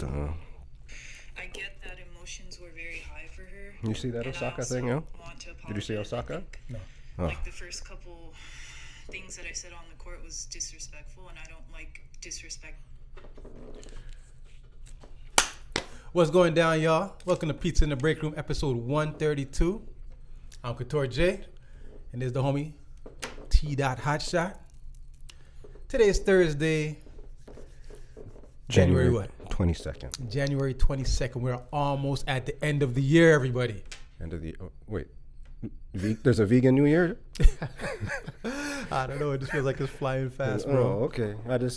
I get that emotions were very high for her. You see that and Osaka thing, yeah? Did you see apologize. Osaka? No. Oh. Like the first couple things that I said on the court was disrespectful, and I don't like disrespect. What's going down, y'all? Welcome to Pizza in the Break Room, episode 132. I'm KUTURE Jay, and there's the homie T. Hotshot. Today is Thursday, January what? 22nd. January 22nd. We're almost at the end of the year, everybody. End of the wait. There's a vegan New Year? I don't know. It just feels like it's flying fast, bro. Oh, okay. I'm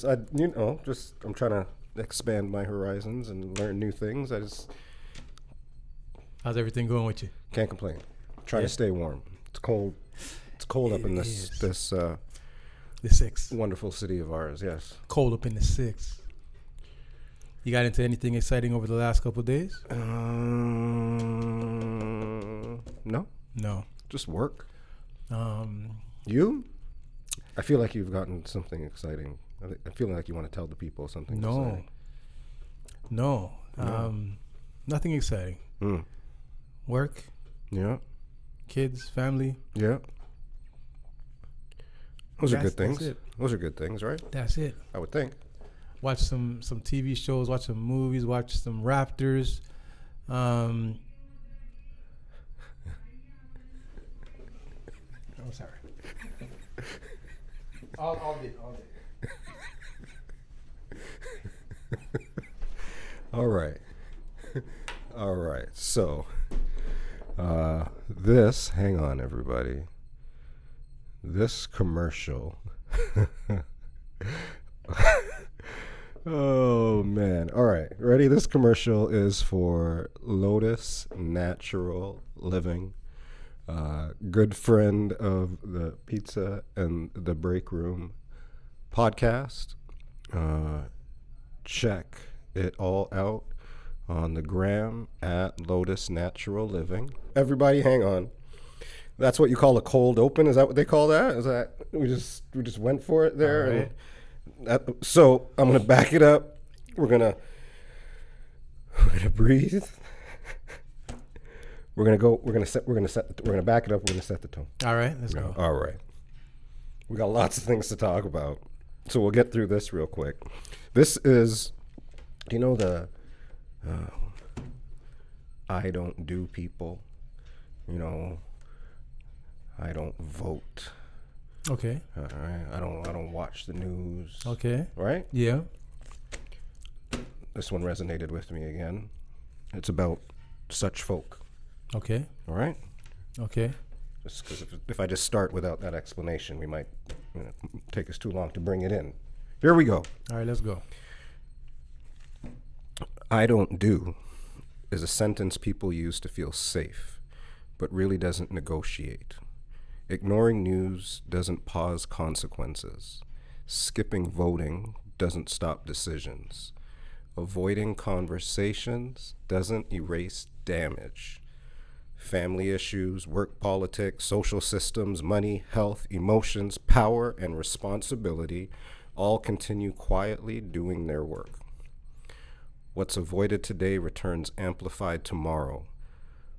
trying to expand my horizons and learn new things. How's everything going with you? Can't complain. Trying to stay warm. It's cold. It's cold up in this the six. Wonderful city of ours. Yes. Cold up in the six. You got into anything exciting over the last couple of days? No. No. Just work. You? I feel like you've gotten something exciting. I feel like you want to tell the people something. No. Nothing exciting. Work. Yeah. Kids, family. Yeah. Those are good things. That's it. Those are good things, right? That's it. I would think. Watch some TV shows, watch some movies, watch some Raptors. I'm sorry. All day. All right. All right. So, hang on, everybody. This commercial. Oh, man. All right. Ready? This commercial is for Lotus Natural Living. Good friend of the Pizza and the Break Room podcast. Check it all out on the gram at Lotus Natural Living. Everybody, hang on. That's what you call a cold open? Is that what they call that? Is that we just went for it there? All right. So I'm gonna back it up. We're gonna breathe. We're gonna back it up. We're gonna set the tone. All right, let's go. All right. We got lots of things to talk about, so we'll get through this real quick. This is, do you know the I don't do people? You know, I don't vote. Okay. All right. I don't watch the news. Okay. Right? Yeah. This one resonated with me again. It's about such folk. Okay. All right? Okay. Just because if I just start without that explanation, we might take us too long to bring it in. Here we go. All right, let's go. I don't do is a sentence people use to feel safe, but really doesn't negotiate. Ignoring news doesn't pause consequences. Skipping voting doesn't stop decisions. Avoiding conversations doesn't erase damage. Family issues, work politics, social systems, money, health, emotions, power, and responsibility all continue quietly doing their work. What's avoided today returns amplified tomorrow.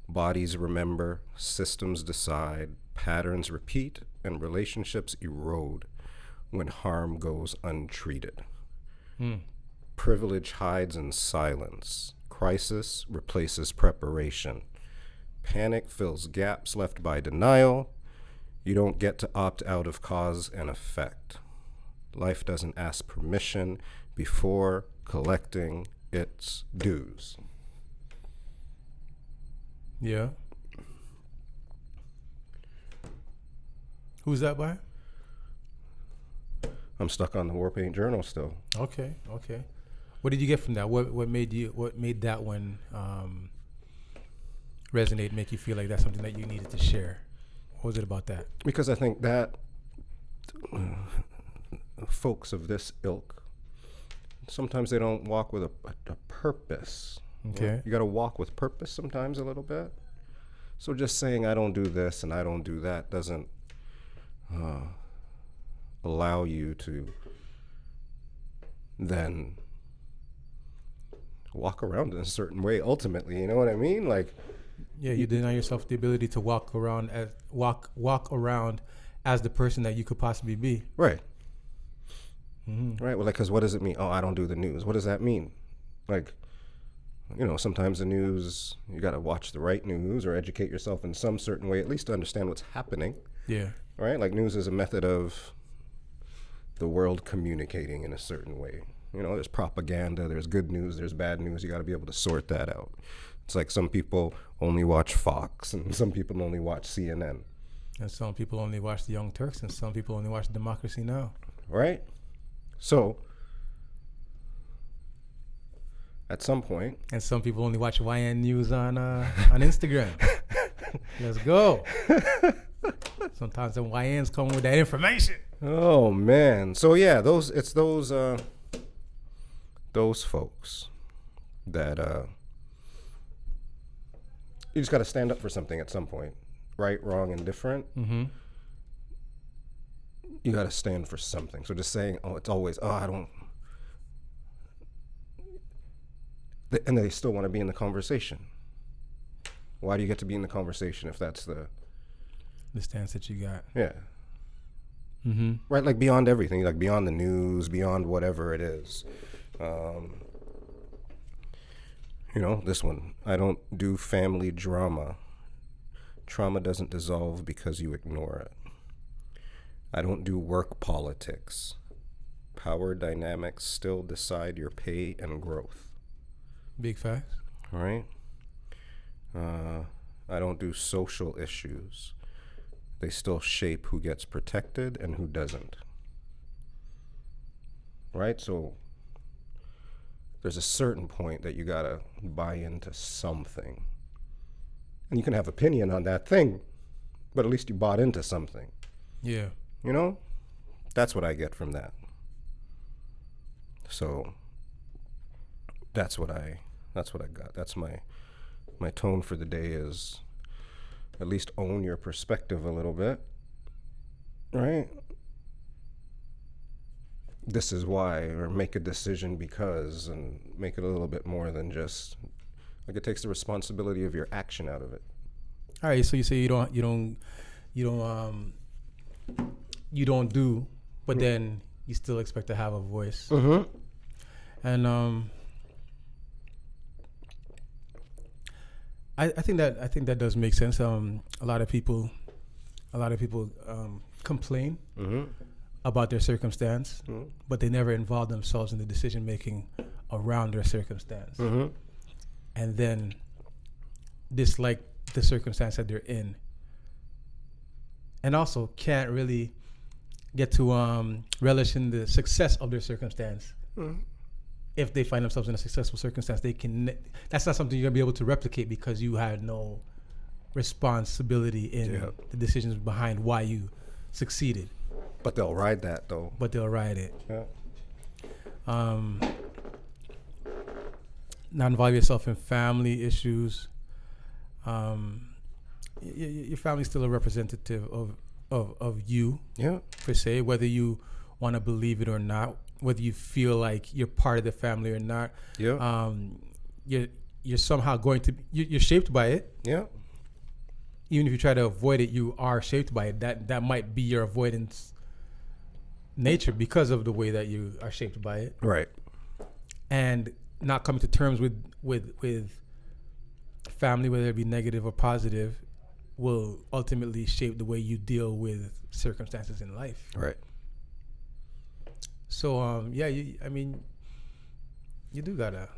Bodies remember, systems decide, patterns repeat, and relationships erode when harm goes untreated. Privilege hides in silence. Crisis replaces preparation. Panic fills gaps left by denial. You don't get to opt out of cause and effect. Life doesn't ask permission before collecting its dues. Yeah. Who's that by? I'm stuck on the War Paint Journal still. Okay. What did you get from that? What made that one resonate, make you feel like that's something that you needed to share? What was it about that? Because I think that folks of this ilk, sometimes they don't walk with a purpose. Okay. You got to walk with purpose sometimes a little bit. So just saying I don't do this and I don't do that doesn't allow you to then walk around in a certain way ultimately, you know what I mean? Like, Yeah, you deny yourself the ability to walk around as the person that you could possibly be. right. Mm-hmm. Right. Well, like, because what does it mean? Oh, I don't do the news. What does that mean? Like, sometimes the news, you got to watch the right news or educate yourself in some certain way, at least to understand what's happening. Yeah. Right? Like, news is a method of the world communicating in a certain way. There's propaganda, there's good news, there's bad news. You got to be able to sort that out. It's like some people only watch Fox and some people only watch CNN. And some people only watch the Young Turks and some people only watch Democracy Now! Right? So, at some point, And some people only watch YN News on Instagram. Let's go. Sometimes the YNs come with that information. oh man. So yeah, those folks that you just got to stand up for something at some point, right, wrong, and different. Mm-hmm. You got to stand for something. So just saying, oh, it's always, oh, I don't. And they still want to be in the conversation. Why do you get to be in the conversation if that's the stance that you got? Yeah. Mm-hmm. Right, like beyond everything, like beyond the news, beyond whatever it is. This one, I don't do family drama. Trauma doesn't dissolve because you ignore it. I don't do work politics. Power dynamics still decide your pay and growth. Big facts. All right? I don't do social issues. They still shape who gets protected and who doesn't. Right? So there's a certain point that you gotta buy into something. And you can have opinion on that thing, but at least you bought into something. Yeah. That's what I get from that. So that's what I got. That's my tone for the day is at least own your perspective a little bit. Right? This is why, or make a decision because, and make it a little bit more than just like it takes the responsibility of your action out of it. All right. So you say you don't do, but then you still expect to have a voice. Mm-hmm. And I think that does make sense. A lot of people complain about their circumstance, but they never involve themselves in the decision making around their circumstance, and then dislike the circumstance that they're in, and also can't really get to relish in the success of their circumstance. If they find themselves in a successful circumstance, that's not something you're gonna be able to replicate because you had no responsibility in the decisions behind why you succeeded. But they'll ride that though. But they'll ride it. Yeah. Not involve yourself in family issues. Your family's still a representative of you, per se, whether you want to believe it or not, whether you feel like you're part of the family or not. You're somehow you're shaped by it. Even if you try to avoid it, you are shaped by it. That might be your avoidance nature because of the way that you are shaped by it. Right. And not coming to terms with family, whether it be negative or positive, will ultimately shape the way you deal with circumstances in life. Right. So you do gotta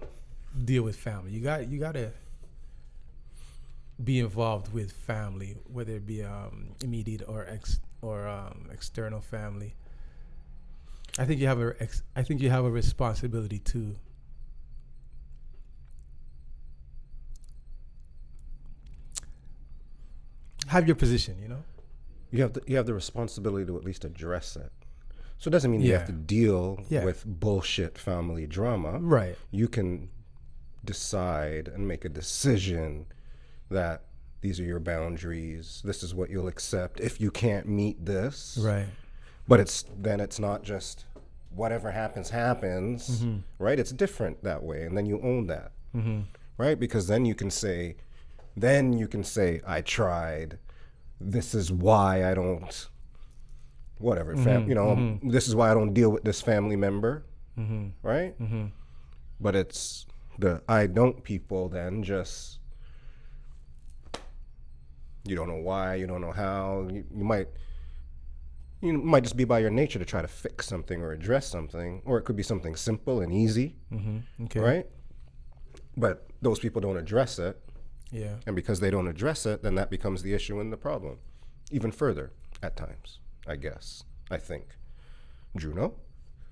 deal with family. You gotta be involved with family, whether it be immediate or external family. I think you have a responsibility to have your position. You have the responsibility to at least address it. So it doesn't mean you have to deal with bullshit family drama. Right. You can decide and make a decision that these are your boundaries. This is what you'll accept if you can't meet this. Right. But it's not just whatever happens, right? It's different that way. And then you own that, Mm-hmm. right? Because then you can say, I tried. This is why I don't, whatever, this is why I don't deal with this family member, right? Mm-hmm. But it's the I don't people then just, you don't know why, you don't know how, you might just be by your nature to try to fix something or address something, or it could be something simple and easy, Okay. right? But those people don't address it, Yeah. and because they don't address it, then that becomes the issue and the problem, even further at times, I think. Juno?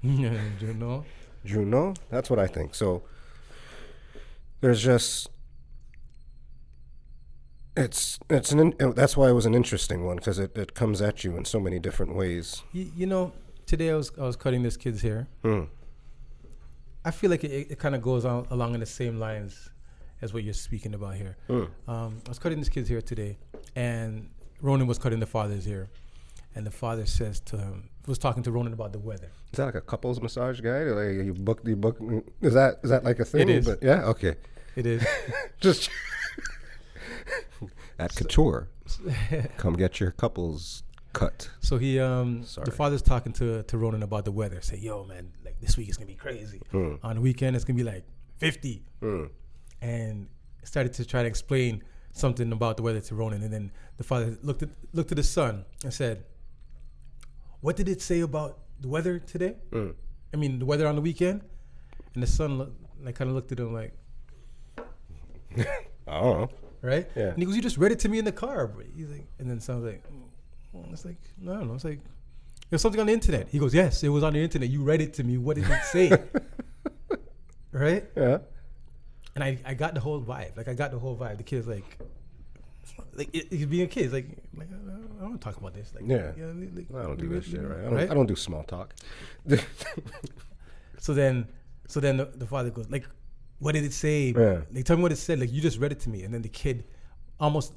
Yeah, you know. Juno? That's what I think. So there's just, that's why it was an interesting one, because it comes at you in so many different ways. You know, today I was cutting this kid's hair. I feel like it kind of goes on along in the same lines as what you're speaking about here. I was cutting this kid's hair today, and Ronan was cutting the father's hair, and the father says to him, was talking to Ronan about the weather. Is that like a couples massage guy? Like you book? Is that like a thing? It is. But yeah, okay. It is. Just at Couture, come get your couples cut. So he, Sorry. the father's talking to Ronan about the weather. Say, yo, man, like this week is gonna be crazy. On the weekend, it's gonna be like 50. And started to try to explain something about the weather to Ronan, and then the father looked at the son and said, "What did it say about the weather today? I mean, the weather on the weekend?" And the son kind of looked at him like, I don't know. right? Yeah. And he goes, "You just read it to me in the car." Bro. He's like, and then sounds like, it's like, no, I don't know. It's like, there's something on the internet. He goes, "Yes, it was on the internet. You read it to me. What did it say?" Right? Yeah. And I got the whole vibe. Like, I got the whole vibe. The kid's like he's being a kid. He's like I don't want to talk about this. Like, Yeah. like, I don't do this shit, right? I don't do small talk. So then the father goes, like, what did it say? Yeah. Like, tell me what it said. Like, you just read it to me. And then the kid almost,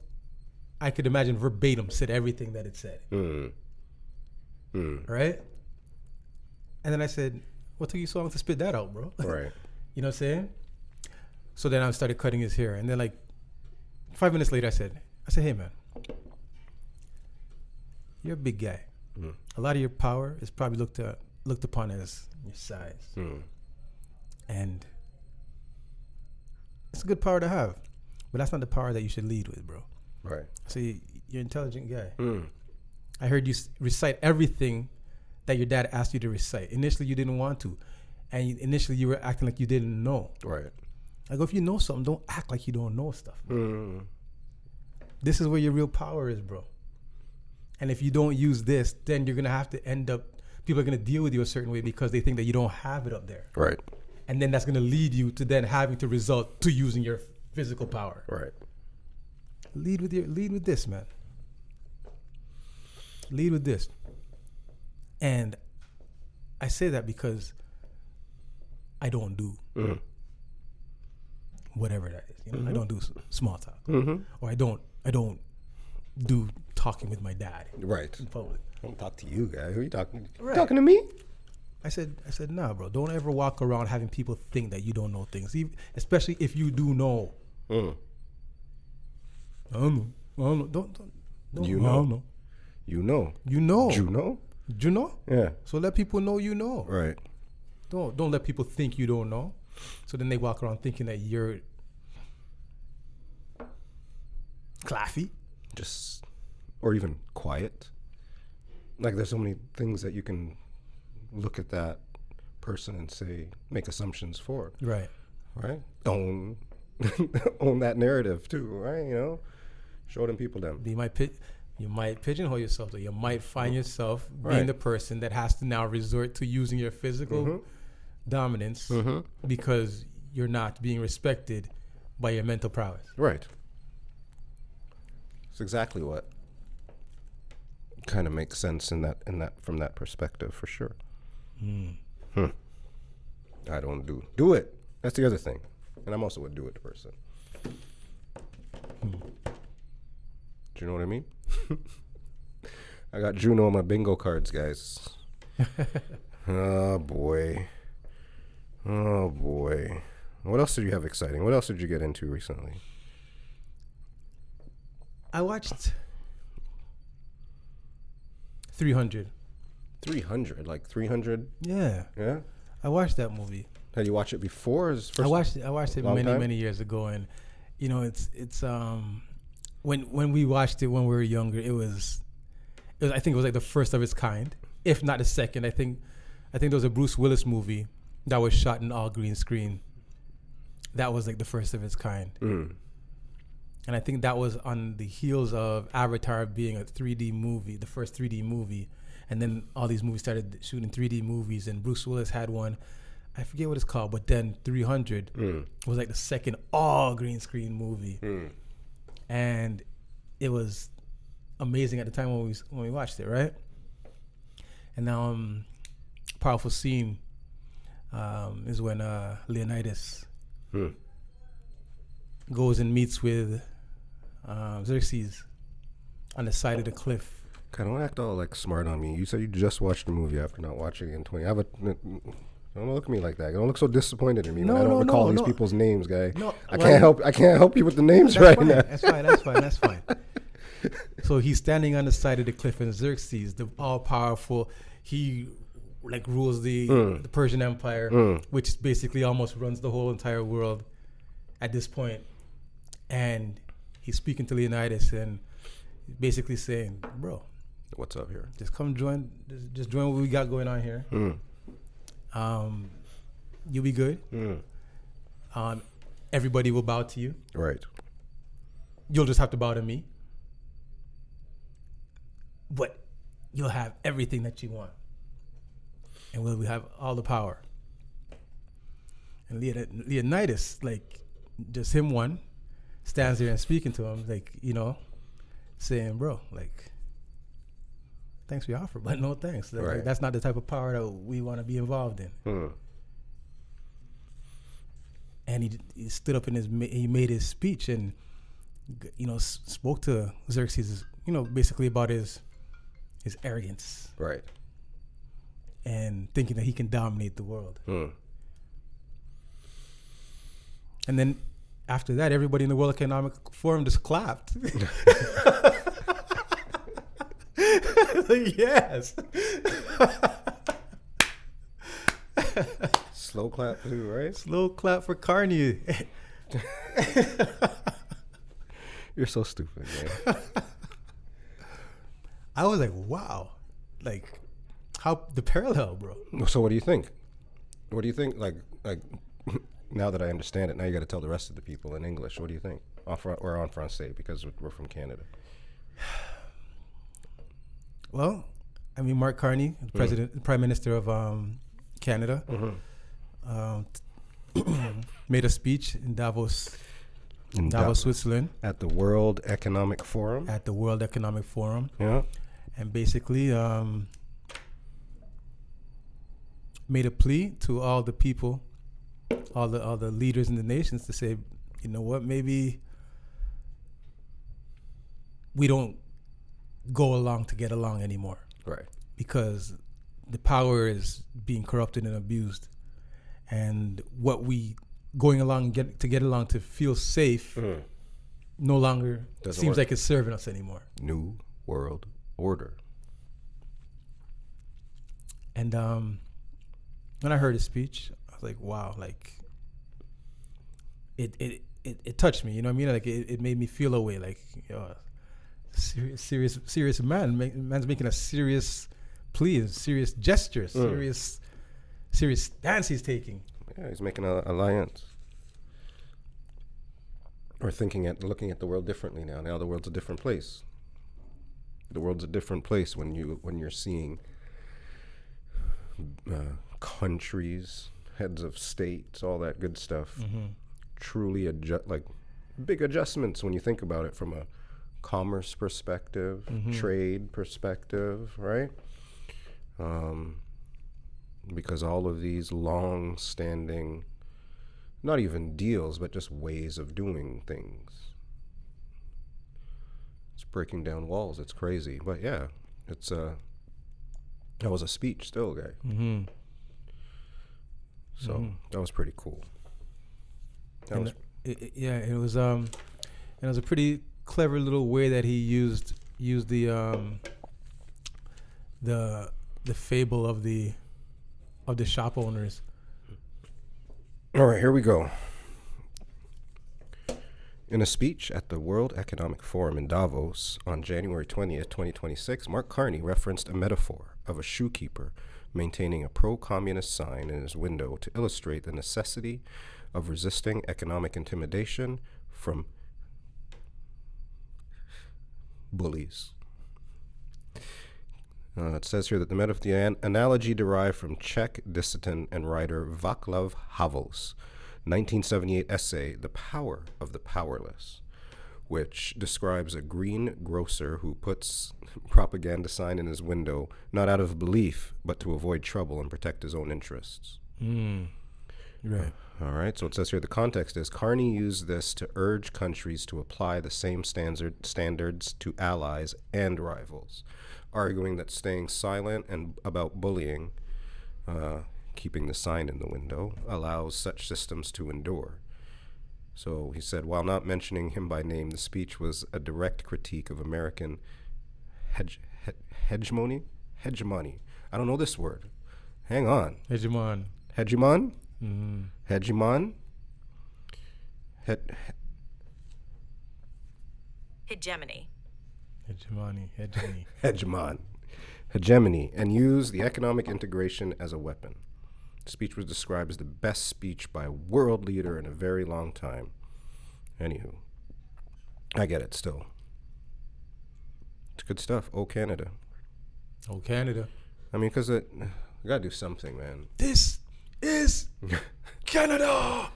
I could imagine verbatim, said everything that it said. Right? And then I said, what took you so long to spit that out, bro? Right. You know what I'm saying? So then I started cutting his hair. And then, like, 5 minutes later, I said, hey, man, you're a big guy. A lot of your power is probably looked upon as your size. And it's a good power to have, but that's not the power that you should lead with, bro. Right. So you're an intelligent guy. I heard you recite everything that your dad asked you to recite. Initially, you didn't want to. And initially, you were acting like you didn't know. Right. Like, if you know something, don't act like you don't know stuff. This is where your real power is, bro. And if you don't use this, then you're going to have to end up, people are going to deal with you a certain way because they think that you don't have it up there. Right. And then that's going to lead you to then having to result to using your physical power. Right. Lead with this, man. Lead with this. And I say that because I don't do whatever that is. You know, I don't do small talk, or I don't do talking with my dad. Right. In public. I don't talk to you, guy. Who are you talking to? Right. Talking to me? I said, nah, bro. Don't ever walk around having people think that you don't know things, especially if you do know. I don't know. Don't. You I know. don't know. You know. You know. You know? You know? Yeah. So let people know you know. Right. Don't let people think you don't know. So then they walk around thinking that you're claffy. Just, or even quiet. Like, there's so many things that you can look at that person and say, make assumptions for. Right. Right? Own that narrative too, right? You know? Show them people them. You might pigeonhole yourself, or you might find yourself being Right. the person that has to now resort to using your physical dominance because you're not being respected by your mental prowess. Right. It's exactly what kind of makes sense in that from that perspective, for sure. I don't do it. That's the other thing. And I'm also a do it person. Do you know what I mean? I got Juno on my bingo cards, guys. Oh boy. Oh boy. What else did you have exciting? What else did you get into recently? I watched 300. 300, like 300. Yeah, Yeah. I watched that movie. Had you watched it before? Is I watched it long time? many years ago, and you know, it's when we watched it when we were younger, it was I think it was like the first of its kind, if not the second. I think there was a Bruce Willis movie that was shot in all green screen. That was like the first of its kind. Mm. And I think that was on the heels of Avatar being a 3D movie, the first 3D movie. And then all these movies started shooting 3D movies, and Bruce Willis had one. I forget what it's called, but then 300 was like the second all green screen movie. Mm. And it was amazing at the time when we watched it, right? And now powerful scene is when Leonidas goes and meets with Xerxes on the side of the cliff. God, don't act all like smart on me. You said you just watched the movie after not watching it in 20. Don't look at me like that. Don't look so disappointed in me when I don't recall these people's names, guy. No, I can't help you with the names right fine. now. That's fine. So he's standing on the side of the cliff, and Xerxes, the all-powerful, he like rules the Persian Empire, which basically almost runs the whole entire world at this point. And he's speaking to Leonidas and basically saying, bro, what's up here? Just come join, just join what we got going on here. You'll be good. Everybody will bow to you. Right. You'll just have to bow to me. But you'll have everything that you want. And we have all the power. And Leonidas, like, just him stands there and speaking to him, like, you know, saying, bro, like, thanks for your offer, but no thanks. Like, that's not the type of power that we want to be involved in. And he stood up and he made his speech and, you know, spoke to Xerxes, you know, basically about his arrogance. Right. And thinking that he can dominate the world. And then after that, everybody in the World Economic Forum just clapped. Like, yes. Slow clap too, right? Slow clap for Carney. You're so stupid, man. I was like, wow. Like, how the parallel, bro. So what do you think? What do you think? Like now that I understand it, now you got to tell the rest of the people in English. What do you think? En français, because we're from Canada. Well, I mean, Mark Carney, the Prime Minister of Canada, made a speech in Davos, Switzerland. At the World Economic Forum? At the World Economic Forum. Yeah. And basically made a plea to all the people, all the leaders in the nations to say, you know what, maybe we don't go along to get along anymore. Right. Because the power is being corrupted and abused. And what we going along to get along to feel safe no longer seems like it's serving us anymore. New World Order. And when I heard his speech, I was like, wow, like it touched me, you know what I mean? Like it made me feel a way, like, you know, serious man. Man's making a serious plea, serious gesture, serious stance he's taking. Yeah, he's making an alliance. Or looking at the world differently now. Now the world's a different place. The world's a different place when you're seeing countries, heads of states, all that good stuff. Truly like big adjustments when you think about it from a commerce perspective, trade perspective, right? Because all of these long-standing, not even deals, but just ways of doing things. It's breaking down walls. It's crazy, but yeah, it's That was a speech still, guy. Mm-hmm. So that was pretty cool. That was It was and it was a pretty clever little way that he used the fable of the shop owners. all right. Here we go. In a speech at the World Economic Forum in Davos on January 20th, 2026, Mark Carney referenced a metaphor of a shoekeeper maintaining a pro-communist sign in his window to illustrate the necessity of resisting economic intimidation from bullies. It says here that the analogy derived from Czech dissident and writer Václav Havel's 1978 essay, The Power of the Powerless, which describes a green grocer who puts propaganda sign in his window, not out of belief, but to avoid trouble and protect his own interests. Right. All right, so it says here the context is Carney used this to urge countries to apply the same standards to allies and rivals, arguing that staying silent and about bullying, keeping the sign in the window, allows such systems to endure. So he said, while not mentioning him by name, the speech was a direct critique of American hegemony. I don't know this word. Hang on. Hegemon. Hegemon? Mm-hmm. Hegemon? Hegemony. Hegemony, and use the economic integration as a weapon. The speech was described as the best speech by a world leader in a very long time. Anywho, I get it still. It's good stuff. Oh, Canada. Oh, Canada. I mean, because we got to do something, man. This is Canada.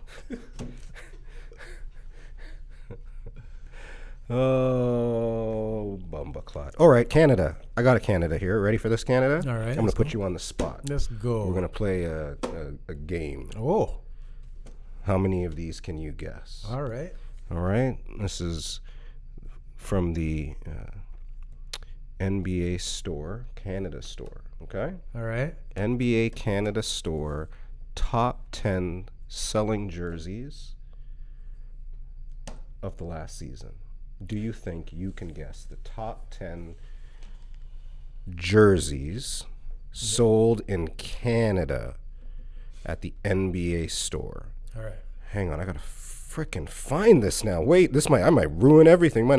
Oh, bumbaclot. All right, Canada. I got a Canada here. Ready for this, Canada? All right, I'm going to put you on the spot. Let's go. We're going to play a game. Oh. How many of these can you guess? All right. All right. This is from the NBA store, Canada store. Okay? All right. NBA Canada store, top 10 selling jerseys of the last season. Do you think you can guess the top 10 jerseys sold in Canada at the NBA store? All right. Hang on, I gotta frickin' find this now. Wait, I might ruin everything.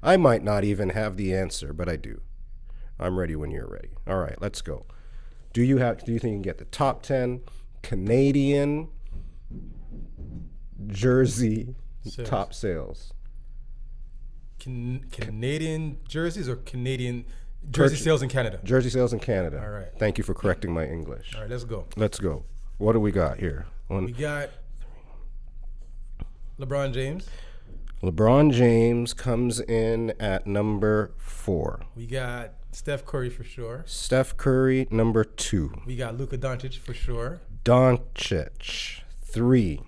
I might not even have the answer, but I do. I'm ready when you're ready. All right, let's go. Do you think you can get the top 10 Canadian jersey top sales? Canadian jerseys or Canadian jersey sales in Canada? Jersey sales in Canada. All right. Thank you for correcting my English. All right, let's go. Let's go. What do we got here? We got LeBron James. LeBron James comes in at number 4. We got Steph Curry for sure. Steph Curry, number 2. We got Luka Doncic for sure. Doncic, 3.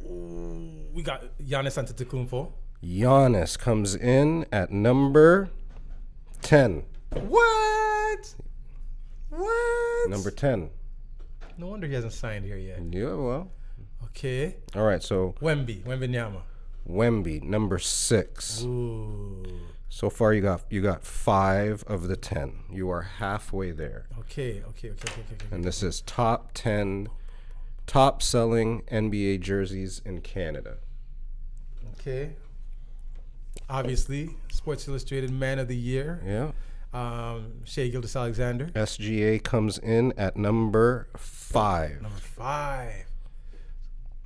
We got Giannis Antetokounmpo. Giannis comes in at number 10. What? Number 10. No wonder he hasn't signed here yet. Yeah, well. Okay. All right, so Wembenyama. Wemby, number 6. Ooh. So far, you got 5 of the 10. You are halfway there. Okay. And this is top 10 top selling NBA jerseys in Canada. Okay. Obviously, Sports Illustrated Man of the Year. Yeah. Shai Gilgeous-Alexander. SGA comes in at number 5. Number 5.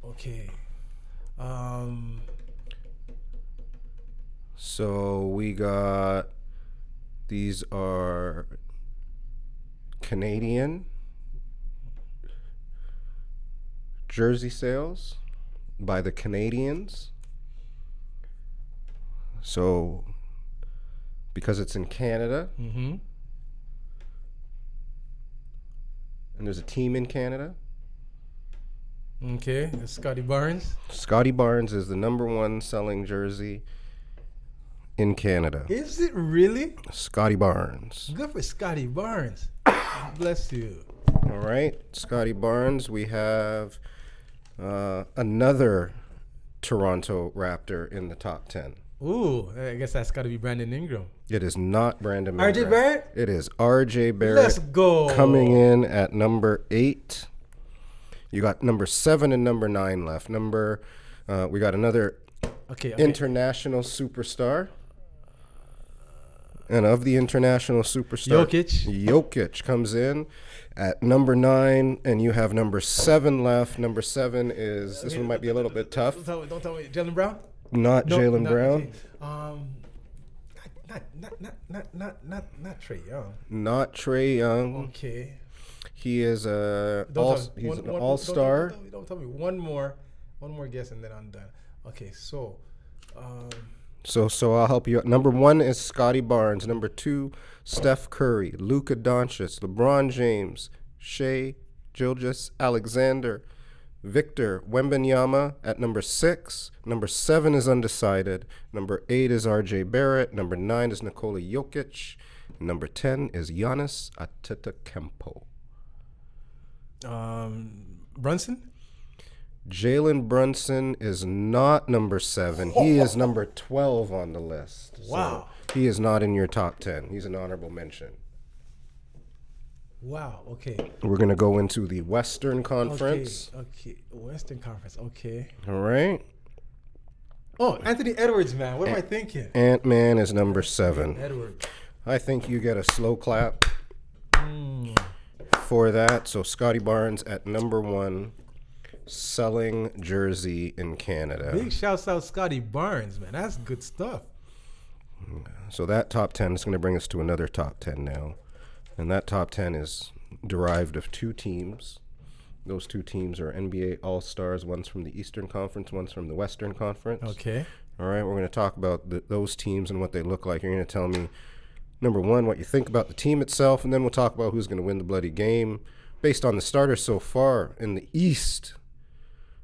Okay. So we got, these are Canadian jersey sales by the Canadians. So because it's in Canada, Mm-hmm. and there's a team in Canada. Okay, that's Scotty Barnes. Scotty Barnes is the number 1 selling jersey in Canada. Is it really? Scotty Barnes. Good for Scotty Barnes. Bless you. All right, Scotty Barnes. We have another Toronto Raptor in the top 10. Ooh, I guess that's got to be Brandon Ingram. It is not Brandon RJ Miller. Barrett? It is RJ Barrett. Let's go. Coming in at number 8. You got number 7 and number 9 left. We got another international superstar. And of the international superstar, Jokic comes in at number 9, and you have number 7 left. Number 7 is, this one might be a little bit tough. Don't tell me. Jaylen Brown? Not Jaylen Brown. Okay. Not Trae Young. Not Trae Young. Okay. He is an all-star. Don't tell me. One more guess, and then I'm done. Okay, so. So I'll help you out. Number 1 is Scotty Barnes. Number 2, Steph Curry, Luka Doncic, LeBron James, Shai Gilgeous-Alexander, Victor Wembanyama at number 6. Number 7 is undecided. Number 8 is RJ Barrett. Number 9 is Nikola Jokic. Number 10 is Giannis Antetokounmpo. Brunson? Jalen Brunson is not number 7. He is number 12 on the list. Wow. So he is not in your top 10. He's an honorable mention. Wow. Okay. We're going to go into the Western Conference. Okay. Western Conference. Okay. All right. Oh, Anthony Edwards, man. What am I thinking? Ant-Man is number 7. Edwards. I think you get a slow clap for that. So Scotty Barnes at number 1, selling jersey in Canada. Big shouts out Scotty Barnes, man. That's good stuff. So that top 10 is going to bring us to another top 10 now. And that top 10 is derived of 2 teams. Those 2 teams are NBA All-Stars. One's from the Eastern Conference, one's from the Western Conference. Okay. All right, we're going to talk about those teams and what they look like. You're going to tell me, number 1, what you think about the team itself, and then we'll talk about who's going to win the bloody game. Based on the starters so far in the East,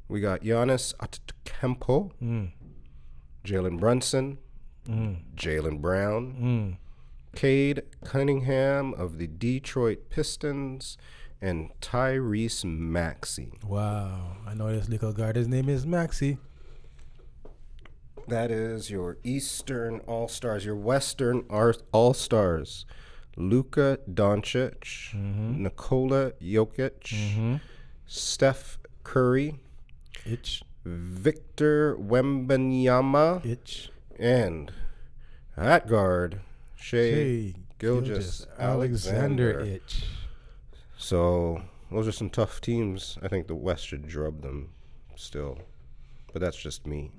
we got Giannis Antetokounmpo, Jalen Brunson, Jaylen Brown, Cade Cunningham of the Detroit Pistons, and Tyrese Maxey. Wow. I know this little guard. His name is Maxey. That is your Eastern All-Stars. Your Western All-Stars. Luka Doncic, Nikola Jokic, Steph Curry, Victor Wembanyama, and at guard, Shai Gilgeous-Alexander. So those are some tough teams. I think the West should drub them still, but that's just me.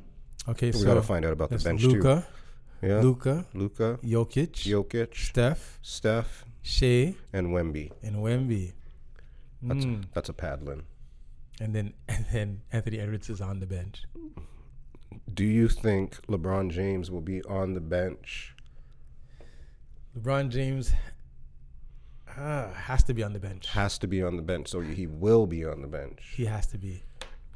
Okay, we got to find out about the bench Luka, too. Yeah, Luka, Jokic, Steph, Shai, and Wemby. That's a paddling. And then Anthony Edwards is on the bench. Do you think LeBron James will be on the bench? LeBron James has to be on the bench. Has to be on the bench. So he will be on the bench. He has to be.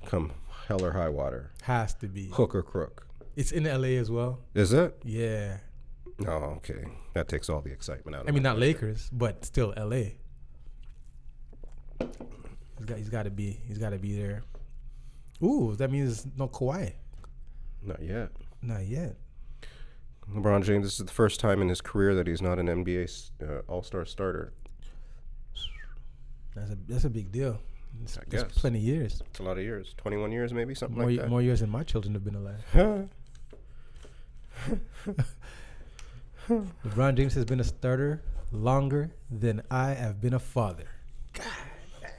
Come hell or high water. Has to be. Hook or crook. It's in LA as well. Is it? Yeah. Oh, okay. That takes all the excitement out of it. I mean, not Lakers, but still LA. He's got to be there. Ooh, that means no Kawhi. Not yet. LeBron James, this is the first time in his career that he's not an NBA All-Star starter. That's a big deal. That's plenty of years. It's a lot of years. 21 years maybe, something like that. More years than my children have been alive. LeBron James has been a starter longer than I have been a father. God damn.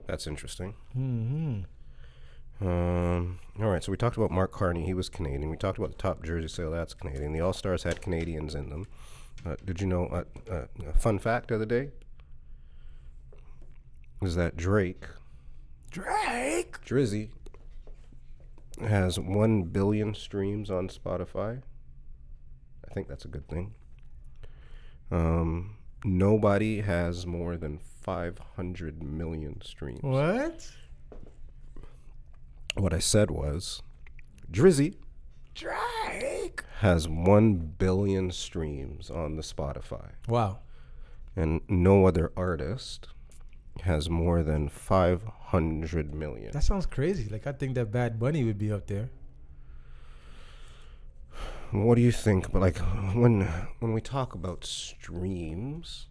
That's interesting. Mm-hmm. All right, so we talked about Mark Carney. He was Canadian. We talked about the top jersey sale. That's Canadian. The All-Stars had Canadians in them. Did you know a fun fact of the day? Is that Drizzy has 1 billion streams on Spotify. I think that's a good thing. Nobody has more than 500 million streams. What? What I said was, Drizzy Drake has 1 billion streams on the Spotify. Wow. And no other artist has more than 500 million. That sounds crazy. Like, I think that Bad Bunny would be up there. What do you think? But like when we talk about streams,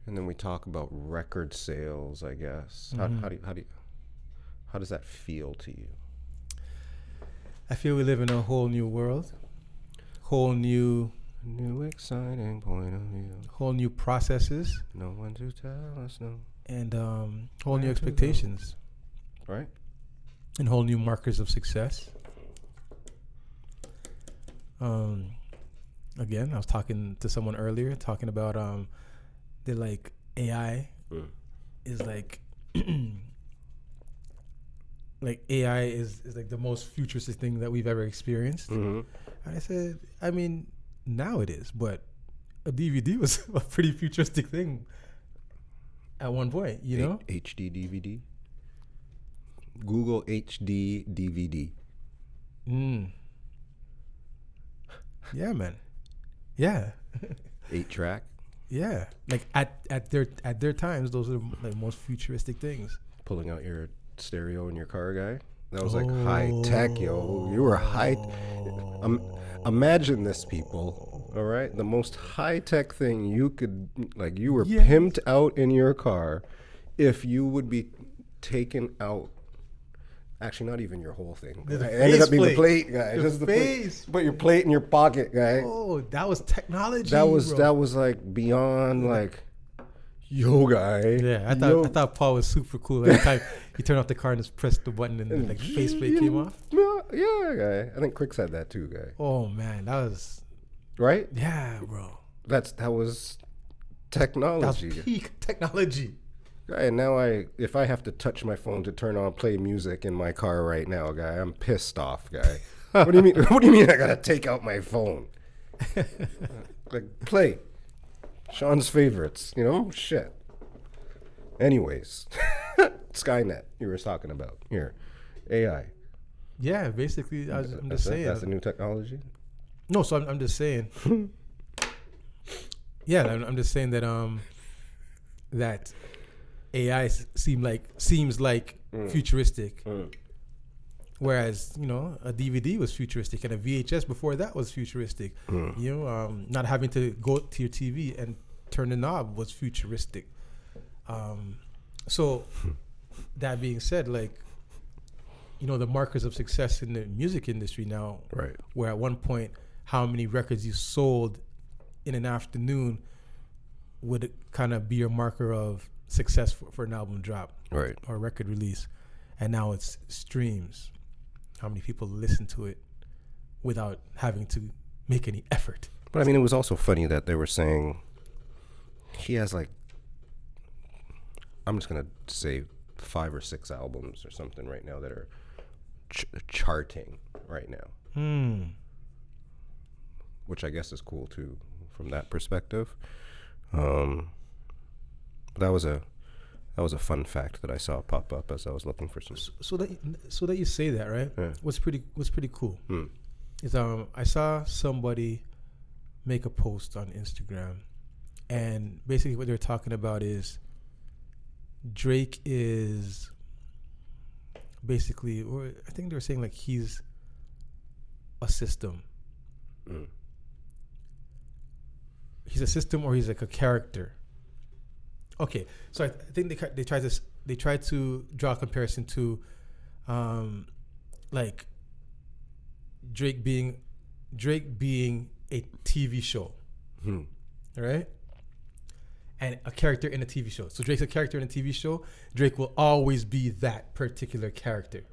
and then we talk about record sales, I guess. How does that feel to you? I feel we live in a whole new world, whole new exciting point of view. Whole new processes. No one to tell us no. And whole new expectations. Right. And whole new markers of success. Again, I was talking to someone earlier, talking about they're like AI is like like AI is like the most futuristic thing that we've ever experienced. And I said, I mean, now it is, but a DVD was a pretty futuristic thing at one point, you know? HD DVD. Google HD DVD. Yeah, man. Yeah. 8-track. Yeah. Like at their times, those are like most futuristic things. Pulling out your stereo in your car, guy. That was like high tech, yo. You were high. Imagine this, people. All right, the most high tech thing you could, like, you were pimped out in your car. If you would be taken out. Actually, not even your whole thing. It ended up being the plate, guy. Just the face. Put your plate in your pocket, guy. Oh, that was technology. That was like beyond like, yo, guy. Yeah, I thought Paul was super cool. Every time he turned off the car and just pressed the button and like face plate came off. Yeah, guy. I think Crick said that too, guy. Oh man, that was right. Yeah, bro. That was technology. That was peak technology. And now if I have to touch my phone to turn on play music in my car right now, guy, I'm pissed off, guy. What do you mean? What do you mean I gotta take out my phone? Like, play Sean's favorites, you know? Shit. Anyways, Skynet you were talking about here, AI. Yeah, basically, I'm just saying that's a new technology. No, so I'm just saying. Yeah, I'm just saying that that AI seems like futuristic, whereas a DVD was futuristic and a VHS before that was futuristic. Not having to go to your TV and turn the knob was futuristic. So that being said, like the markers of success in the music industry now, right? Where at one point, how many records you sold in an afternoon would kind of be your marker of success for an album drop, right, or a record release. And now it's streams, how many people listen to it without having to make any effort. But I mean, it was also funny that they were saying he has like, I'm just gonna say 5 or 6 albums or something right now that are charting right now, which I guess is cool too from that perspective. That was a fun fact that I saw pop up as I was looking for some. So that you say that, right? Yeah. What's pretty cool is I saw somebody make a post on Instagram, and basically what they're talking about is Drake is basically, or I think they were saying like he's a system. He's a system, or he's like a character. Okay, so I think they try to draw a comparison to, like Drake being a TV show, right? And a character in a TV show. So Drake's a character in a TV show. Drake will always be that particular character,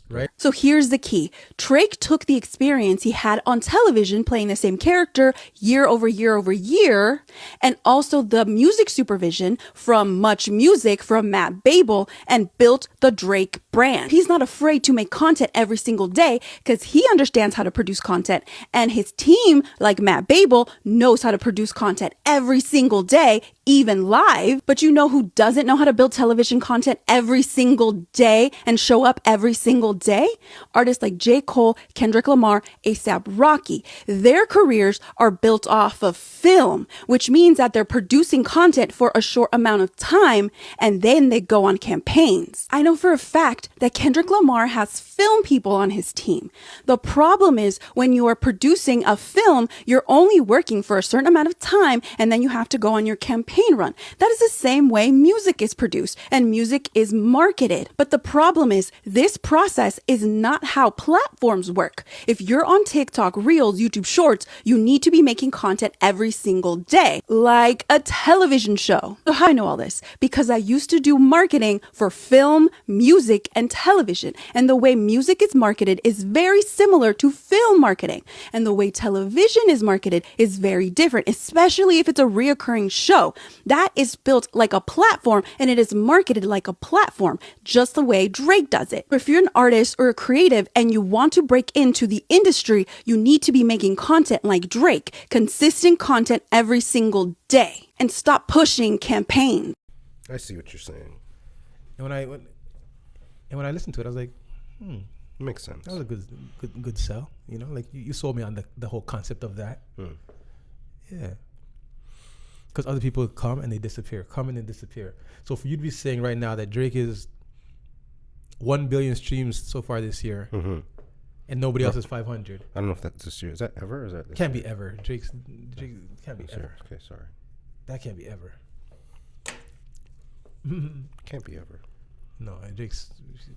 right? So here's the key. Drake took the experience he had on television playing the same character year over year over year, and also the music supervision from Much Music from Matt Babel, and built the Drake brand. He's not afraid to make content every single day because he understands how to produce content, and his team, like Matt Babel, knows how to produce content every single day, even live. But you know who doesn't know how to build television content every single day and show up every single day? Artists like J. Cole, Kendrick Lamar, A$AP Rocky. Their careers are built off of film, which means that they're producing content for a short amount of time and then they go on campaigns. I know for a fact that Kendrick Lamar has film people on his team. The problem is when you are producing a film, you're only working for a certain amount of time and then you have to go on your campaign run. That is the same way music is produced and music is marketed. But the problem is this process is not how platforms work. If you're on TikTok, Reels, YouTube Shorts, you need to be making content every single day, like a television show. So how do I know all this? Because I used to do marketing for film, music, and television. And the way music is marketed is very similar to film marketing. And the way television is marketed is very different, especially if it's a reoccurring show. That is built like a platform and it is marketed like a platform, just the way Drake does it. If you're an artist or a creative and you want to break into the industry, you need to be making content like Drake, consistent content every single day, and stop pushing campaigns. I see what you're saying. And when I listened to it, I was like, Makes sense. that was a good sell. You know, like you sold me on the whole concept of that. Yeah. Because other people come and they disappear, come and they disappear. So for you to be saying right now that Drake is 1 billion streams so far this year, and nobody else is 500. I don't know if that's this year. Is that ever? Or is that this Can't year? be ever. Drake can't be This ever. year. Okay, sorry. That can't be ever. Can't be ever. No, Drake's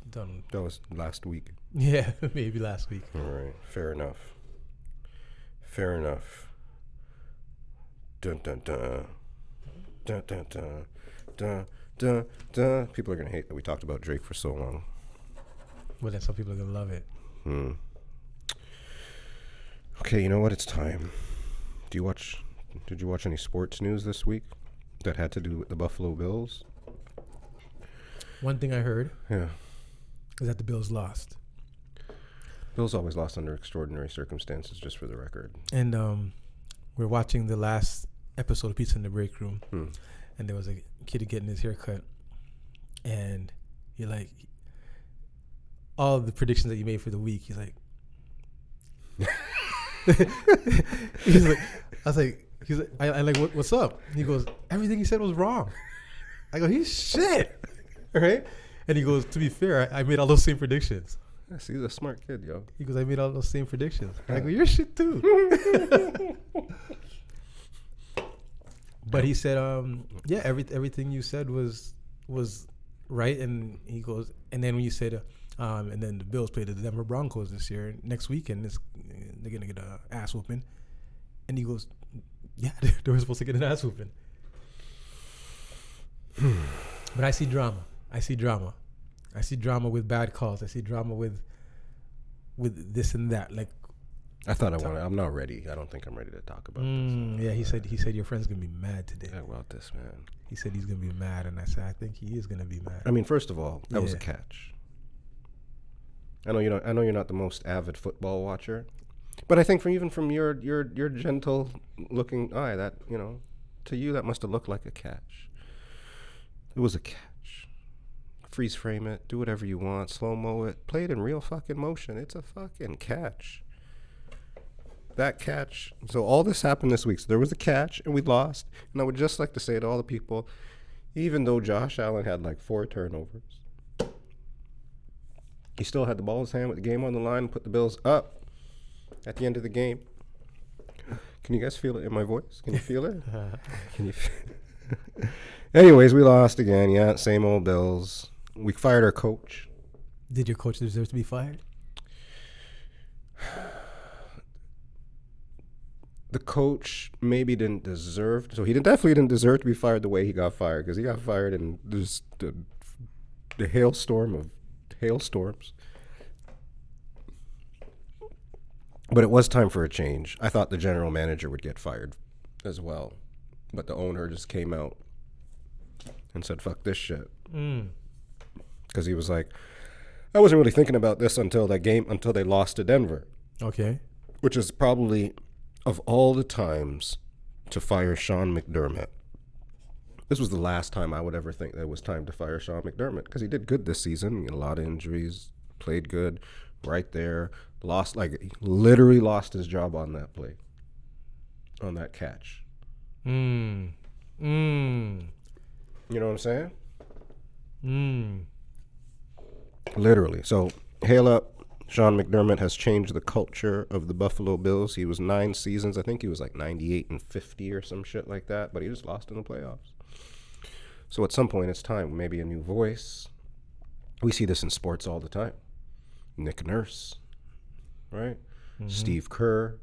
done. That was last week. Yeah, maybe last week. All right. Fair enough. Fair enough. Dun dun dun. Dun dun dun. Dun dun dun. People are gonna hate that we talked about Drake for so long. But then some people are gonna love it. Okay, you know what? It's time. Did you watch any sports news this week that had to do with the Buffalo Bills? One thing I heard Yeah. is that the Bills lost. Bills always lost under extraordinary circumstances, just for the record. And we're watching the last episode of Pizza in the Break Room, and there was a kid getting his hair cut, and he like all the predictions that you made for the week. He's like, I like, what's up? He goes, everything he said was wrong. I go, he's shit, right? And he goes, to be fair, I made all those same predictions. Yes, he's a smart kid, yo. He goes, I made all those same predictions. I go, you're shit too. But he said, yeah, everything you said was right. And he goes, and then when you said, and then the Bills play the Denver Broncos this year, next weekend, they're going to get an ass whooping. And he goes, yeah, they were supposed to get an ass whooping. But I see drama. I see drama with bad calls. I see drama with this and that. Like, I'm not ready. I don't think I'm ready to talk about this. Yeah, he said your friend's gonna be mad today. Yeah, about this, man. He said he's gonna be mad, and I said I think he is gonna be mad. I mean, first of all, that was a catch. I know you're not the most avid football watcher, but I think even from your gentle looking eye, that to you that must have looked like a catch. It was a catch. Freeze frame it, do whatever you want, slow-mo it, play it in real fucking motion. It's a fucking catch. That catch. So all this happened this week. So there was a catch, and we lost. And I would just like to say to all the people, even though Josh Allen had like 4 turnovers, he still had the ball in his hand with the game on the line, put the Bills up at the end of the game. Can you guys feel it in my voice? Can you feel it? Can you Anyways, we lost again. Yeah, same old Bills. We fired our coach. Did your coach deserve to be fired? The coach maybe didn't deserve. So he definitely didn't deserve to be fired the way he got fired, because he got fired in just the hailstorm of hailstorms. But it was time for a change. I thought the general manager would get fired as well, but the owner just came out and said, fuck this shit. Because he was like, I wasn't really thinking about this until they lost to Denver. Okay. Which is probably, of all the times to fire Sean McDermott, this was the last time I would ever think that it was time to fire Sean McDermott, because he did good this season. He had a lot of injuries, played good, right there. He literally lost his job on that play, on that catch. You know what I'm saying? Literally. So, hail up. Sean McDermott has changed the culture of the Buffalo Bills. He was 9 seasons. I think he was like 98-50 or some shit like that, but he just lost in the playoffs. So at some point it's time. Maybe a new voice. We see this in sports all the time. Nick Nurse, right? Steve Kerr.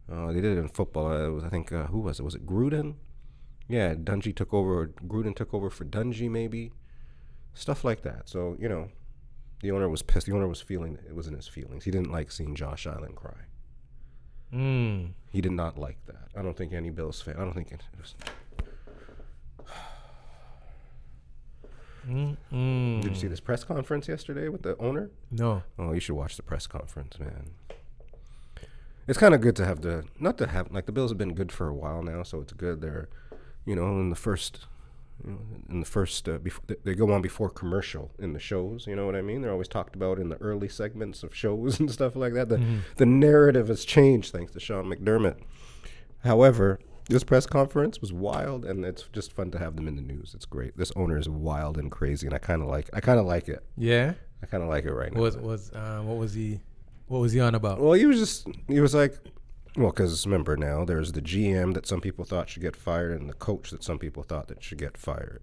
They did it in football. It was, I think, who was it? Was it Gruden? Yeah, Dungy took over. Gruden took over for Dungy, maybe. Stuff like that. So, you know, the owner was pissed. The owner was feeling it was in his feelings. He didn't like seeing Josh Allen cry. He did not like that. I don't think any Bills fan. I don't think it was. Did you see this press conference yesterday with the owner? No. Oh, you should watch the press conference, man. It's kind of good to have like the Bills have been good for a while now, so it's good. They're, you know, before, they go on before commercial in the shows. You know what I mean? They're always talked about in the early segments of shows and stuff like that. The narrative has changed thanks to Sean McDermott. However, this press conference was wild, and it's just fun to have them in the news. It's great. This owner is wild and crazy, and I kind of like it. Yeah. I kind of like it right now. What was he on about? Well, he was like, well, because remember now, there's the GM that some people thought should get fired, and the coach that some people thought that should get fired.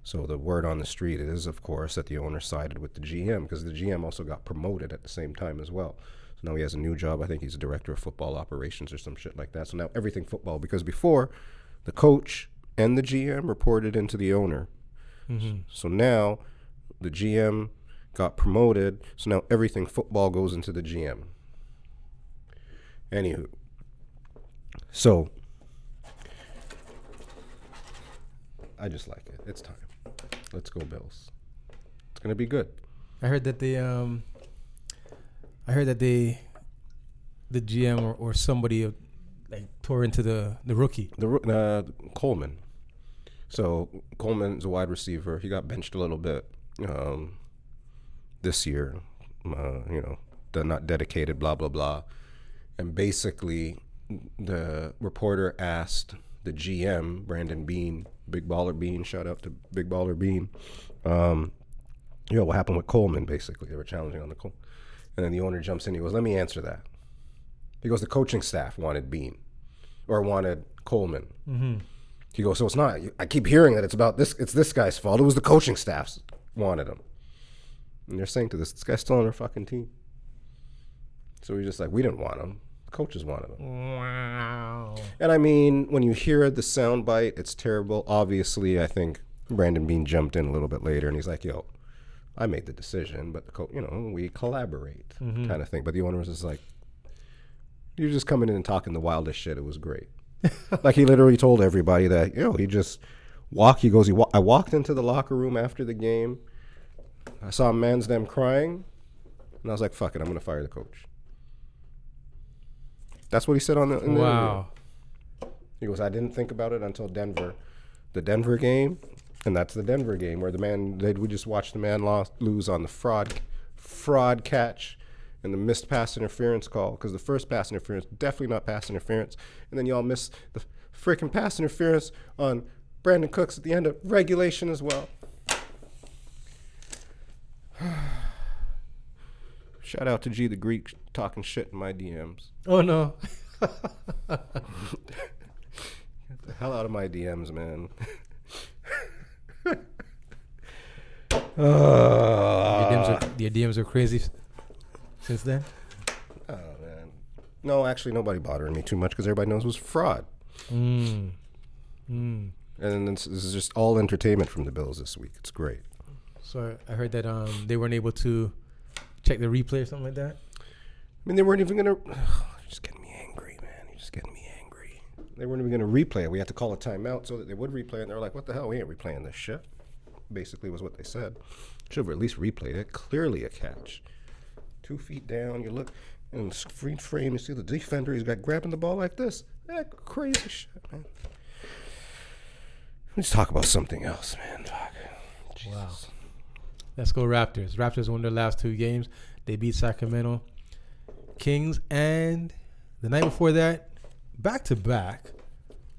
So the word on the street is, of course, that the owner sided with the GM, because the GM also got promoted at the same time as well. So now he has a new job. I think he's a director of football operations or some shit like that. So now everything football, because before the coach and the GM reported into the owner. So now the GM got promoted. So now everything football goes into the GM. Anywho. So I just like it. It's time. Let's go Bills. It's going to be good. I heard that the GM or somebody like tore into the rookie. Coleman. So Coleman's a wide receiver. He got benched a little bit this year. They're not dedicated, blah, blah, blah. And basically the reporter asked the GM, Brandon Bean, Big Baller Bean, shout out to Big Baller Bean, what happened with Coleman, basically. They were challenging on the Coleman. And then the owner jumps in, he goes, let me answer that. He goes, the coaching staff wanted Bean, or wanted Coleman. He goes, so it's not, I keep hearing that it's this guy's fault. It was the coaching staff wanted him. And they're saying to this guy's still on our fucking team. So he's just like, we didn't want him. The coaches wanted him. Wow. And I mean, when you hear the soundbite, it's terrible. Obviously, I think Brandon Bean jumped in a little bit later, and he's like, yo, I made the decision, but we collaborate kind of thing. But the owner was just like, you're just coming in and talking the wildest shit. It was great. Like, he literally told everybody that, I walked into the locker room after the game. I saw them crying, and I was like, fuck it, I'm going to fire the coach. That's what he said in the interview. He goes, I didn't think about it until the Denver game, and that's the Denver game where we just watched the man lose on the fraud catch and the missed pass interference call, because the first pass interference, definitely not pass interference, and then y'all missed the freaking pass interference on Brandon Cooks at the end of regulation as well. Shout out to G the Greek talking shit in my DMs. Oh no. Get the hell out of my DMs, man. Your DMs are crazy since then? Oh, man. No, actually, nobody bothering me too much because everybody knows it was fraud. And then this is just all entertainment from the Bills this week. It's great. So I heard that they weren't able to check the replay or something like that. I mean, they weren't even going to... You're just getting me angry, man. You're just getting me angry. They weren't even going to replay it. We had to call a timeout so that they would replay it. And they were like, what the hell? We ain't replaying this shit. Basically was what they said. Should have at least replayed it. Clearly a catch. 2 feet down. You look in the screen frame. You see the defender. He's got grabbing the ball like this. That crazy shit, man. Let's talk about something else, man. Fuck. Wow. Let's go Raptors. Raptors won their last 2 games. They beat Sacramento Kings, and the night before that, back to back,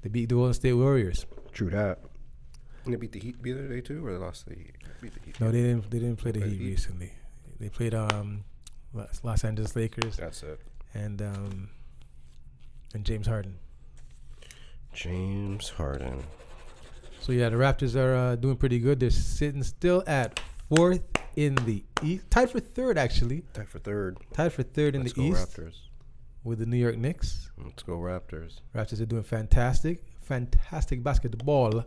they beat the Golden State Warriors. True that. And they beat the Heat the other day too, or they lost the Heat? Beat the Heat. No, they didn't. They didn't play the Heat recently. They played Los Angeles Lakers. That's it. And James Harden. James Harden. So yeah, the Raptors are doing pretty good. They're sitting still at 4th in the East, tied for 3rd actually. Tied for 3rd. Tied for 3rd in Let's the go East Raptors. with the New York Knicks. Let's go Raptors. Raptors are doing fantastic basketball.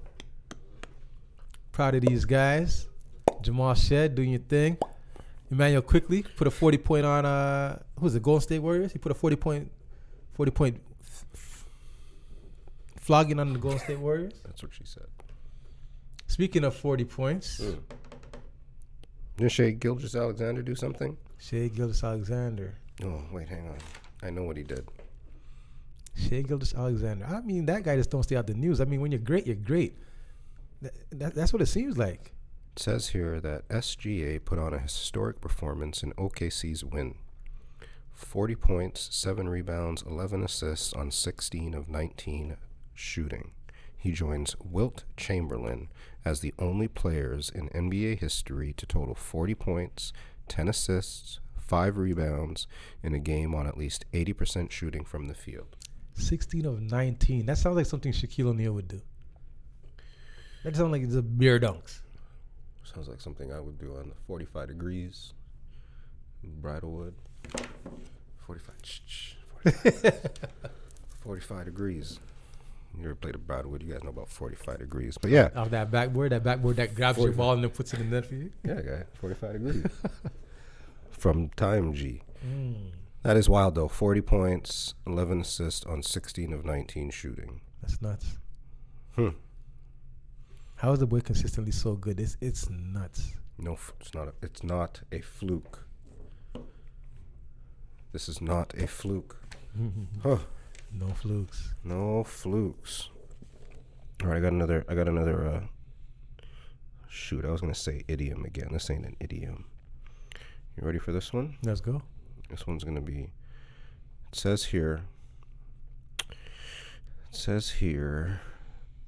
Proud of these guys. Jamal Shed doing your thing. Emmanuel Quickly put a 40-point on who was it? Golden State Warriors. He put a 40-point flogging on the Golden State Warriors. That's what she said. Speaking of 40 points, Didn't Shai Gilgeous-Alexander do something? Shai Gilgeous-Alexander. Oh, wait, hang on. I know what he did. Shai Gilgeous-Alexander. I mean, that guy just don't stay out the news. I mean, when you're great, you're great. That's what it seems like. It says here that SGA put on a historic performance in OKC's win. 40 points, 7 rebounds, 11 assists on 16 of 19 shooting. He joins Wilt Chamberlain as the only players in NBA history to total 40 points, 10 assists, 5 rebounds in a game on at least 80% shooting from the field. 16 of 19. That sounds like something Shaquille O'Neal would do. That sounds like the beer dunks. Sounds like something I would do on the 45 degrees in Bridlewood. 45 degrees. You ever played a Bridlewood? You guys know about 45 degrees. But yeah. Off that backboard that grabs your ball and then puts it in the net for you. Yeah, guy. 45 degrees. From Time G. That is wild, though. 40 points, 11 assists on 16 of 19 shooting. That's nuts. How is the boy consistently so good? It's nuts. No, it's not a fluke. This is not a fluke. Huh. No flukes. No flukes. All right, I got another. Shoot, I was gonna say idiom again. This ain't an idiom. You ready for this one? Let's go. This one's gonna be. It says here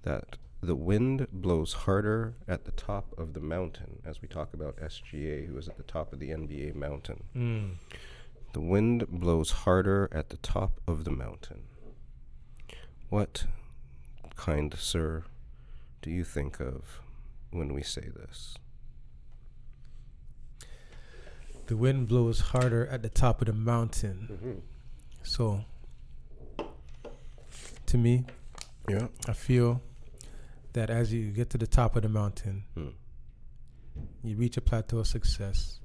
that the wind blows harder at the top of the mountain, as we talk about SGA, who is at the top of the NBA mountain. The wind blows harder at the top of the mountain. What, kind sir, do you think of when we say this? The wind blows harder at the top of the mountain. So, to me, Yeah. I feel that as you get to the top of the mountain, you reach a plateau of success.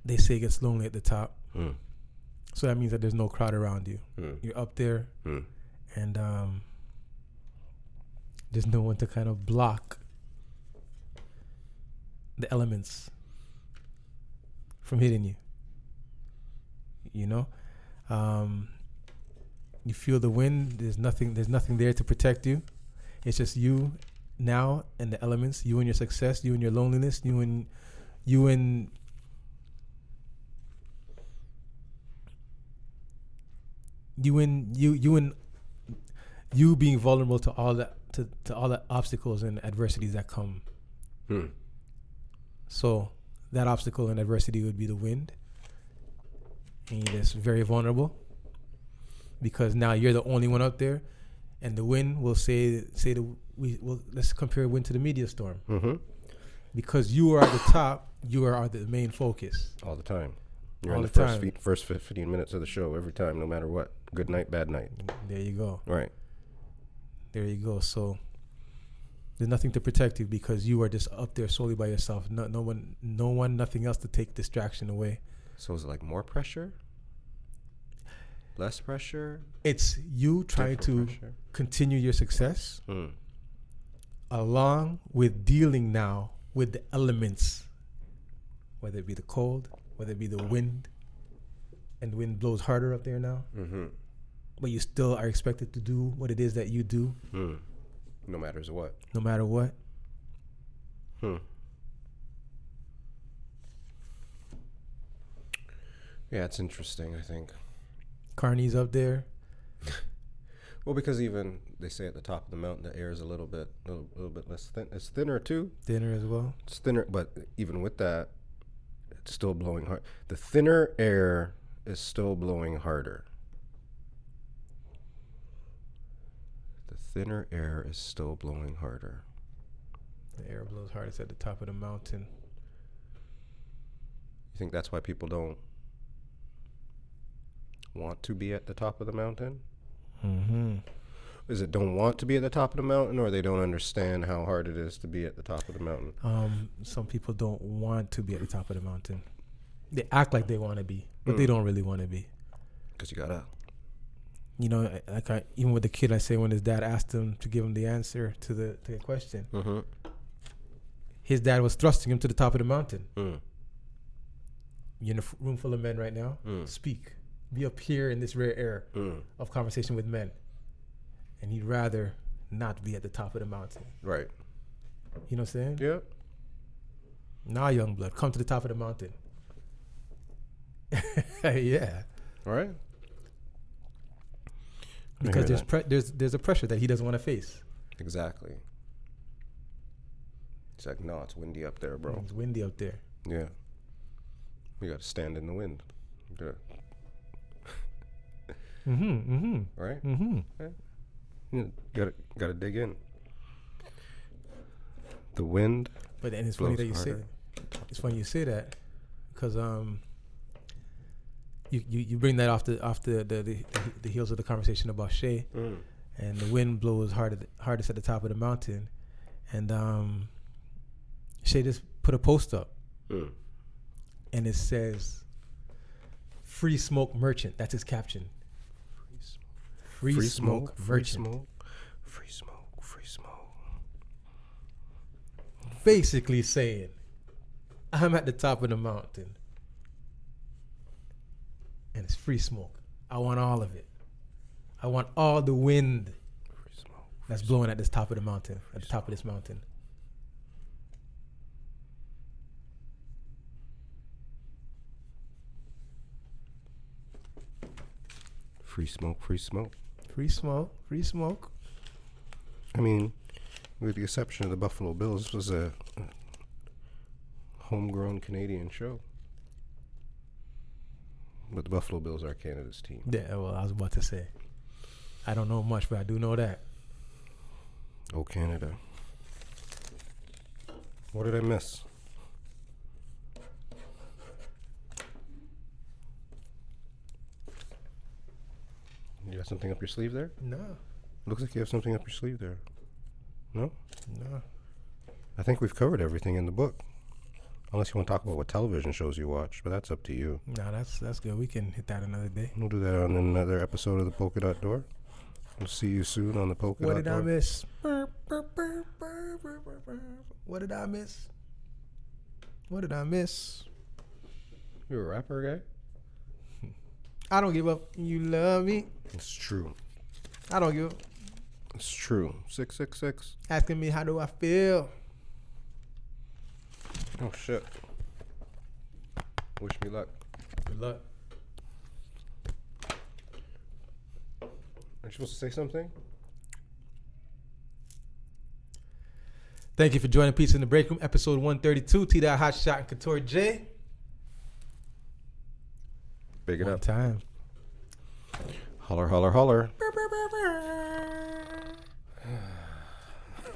They say it gets lonely at the top. So that means that there's no crowd around you. You're up there, and there's no one to kind of block the elements from hitting you. You know, you feel the wind. There's nothing there to protect you. It's just you now and the elements. You and your success. You and your loneliness. You and you being vulnerable to all the all the obstacles and adversities that come. So that obstacle and adversity would be the wind, and you're just very vulnerable because now you're the only one up there, and the wind will let's compare wind to the media storm. Because you are at the top, you are the main focus All the time. You're all in the the time. first 15 minutes of the show every time, no matter what. Good night, bad night. There you go. Right. There you go. So there's nothing to protect you because you are just up there solely by yourself. No one, nothing else to take distraction away. So is it like more pressure? Less pressure? It's you trying to Pressure? continue your success along with dealing now with the elements, whether it be the cold, whether it be the wind, and the wind blows harder up there now. but you still are expected to do what it is that you do, No matters what. no matter what. Yeah, it's interesting, I think. Carney's up there. Well, because even they say at the top of the mountain, the air is a little bit less thin. It's thinner too. Dinner as well. It's thinner, but even with that, it's still blowing hard. The thinner air is still blowing harder. The thinner air is still blowing harder. The air blows hardest at the top of the mountain. You think that's why people don't want to be at the top of the mountain? Mm-hmm. Is it don't want to be at the top of the mountain, or they don't understand how hard it is to be at the top of the mountain? Some people don't want to be at the top of the mountain. They act like they want to be, but they don't really want to be. Because you gotta. You know, even with the kid, I say when his dad asked him to give him the answer to the question, his dad was thrusting him to the top of the mountain. You're in a room full of men right now. Speak. Be up here in this rare air of conversation with men. And he'd rather not be at the top of the mountain. Right. You know what I'm saying? Yeah. Nah, young blood, come to the top of the mountain. Yeah. All right. Because there's a pressure that he doesn't want to face. Exactly. It's like, no, it's windy up there, bro. It's windy up there. Yeah. You got to stand in the wind. Yeah. Right? Right? You gotta dig in. The wind. But then it's funny blows that you say harder. it's funny you say that because you bring that off the heels of the conversation about Shai, and the wind blows hardest at the top of the mountain, and Shai just put a post up, and it says "Free Smoke Merchant." That's his caption. Free smoke merchant. Free smoke. Free smoke. Basically saying, I'm at the top of the mountain, and it's free smoke. I want all of it. I want all the wind that's blowing at this top of the mountain, at the top of this mountain. Free smoke. Free smoke. Free smoke. Free smoke. I mean, with the exception of the Buffalo Bills, this was a homegrown Canadian show. But the Buffalo Bills are Canada's team. Yeah, well, I was about to say. I don't know much, but I do know that. Oh, Canada. What did I miss? You got something up your sleeve there? No. Looks like you have something up your sleeve there. No? No. I think we've covered everything in the book. Unless you want to talk about what television shows you watch, but that's up to you. No, that's good. We can hit that another day. We'll do that on another episode of the Polka Dot Door. We'll see you soon on the Polka What Dot did Door. I miss? What did I miss? What did I miss? You're a rapper guy? I don't give up. You love me. It's true. I don't give up. It's true. 666. Asking me how do I feel. Oh, shit. Wish me luck. Good luck. Are you supposed to say something? Thank you for joining Pizza in the Break Room, episode 132. T-Dot Hot Shot and KUTURE Jay. Big it One up. time. Holler, holler, holler.